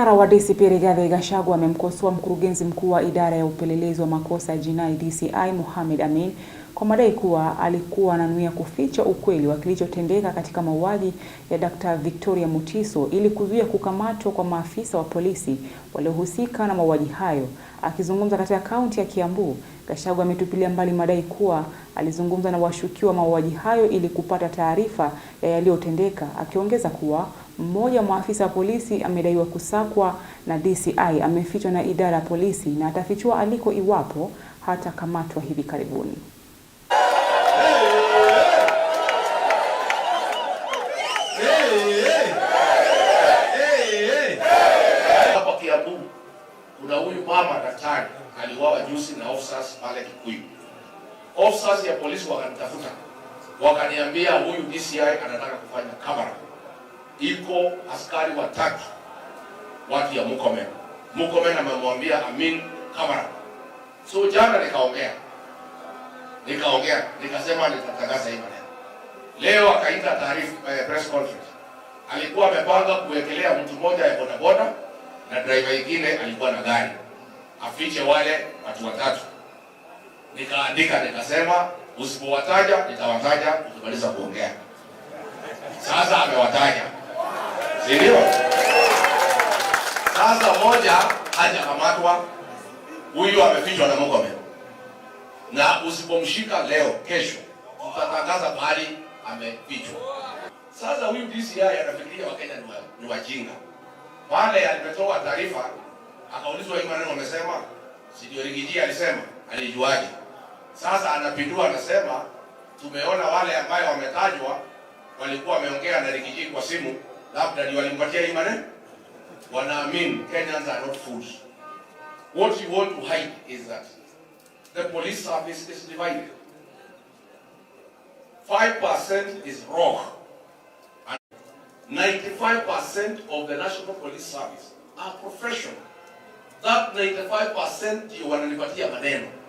Kinara wa DCP Rigathi Gachagua amemkosoa mkurugenzi mkuu wa idara ya upelelezi wa makosa ya jinai DCI Mohamed Amin kwa madai kuwa alikuwa ananuia kuficha ukweli wa kilichotendeka katika mauaji ya Dr. Victoria Mutiso ili kuzuia kukamatwa kwa maafisa wa polisi waliohusika na mauaji hayo. Akizungumza katika kaunti ya Kiambu, Gachagua ametupilia mbali madai kuwa alizungumza na washukiwa mauaji hayo ili kupata taarifa ya yaliyotendeka, akiongeza kuwa mmoja wa maafisa wa polisi amedaiwa kusakwa na DCI amefichwa na idara ya polisi na atafichua aliko iwapo hatakamatwa hivi karibuni. Hapa Kiambu kuna huyu mama daktari aliuawa juzi na officers pale Kikuyu. Officers ya polisi wakanitafuta, wakaniambia huyu DCI anataka kufanya kamera. Iko askari watatu watu ya Murkomen. Murkomen amemwambia Amin kamera. So jana nikasema nitatangaza hii maneno. Leo akaita taarifa press conference. Alikuwa amepanga kuwekelea mtu mmoja ya bodaboda na driver mwingine alikuwa na gari, afiche wale watu watatu. Nikaandika nikasema usipowataja nitawataja tukimaliza kuongea. Sasa amewataja. Ndio. Sasa moja hajakamatwa, huyu amefichwa na Murkomen. Na usipomshika leo, kesho tutatangaza mahali amefichwa. Sasa huyu DCI anafikiria Wakenya ni wajinga. Pale alipetoa taarifa akaulizwa hii maneno amesema, si ndio Rigiji alisema, alijuaje? Sasa anapindua anasema tumeona wale ambao wametajwa walikuwa wameongea na Rigiji kwa simu, labda ndio walimpatia hii maneno. Wanaamini Kenyans are not fools. What you want to hide is that the police service is divided. 5% is wrong. And 95% of the National Police Service are professional. That 95% you wananipatia maneno.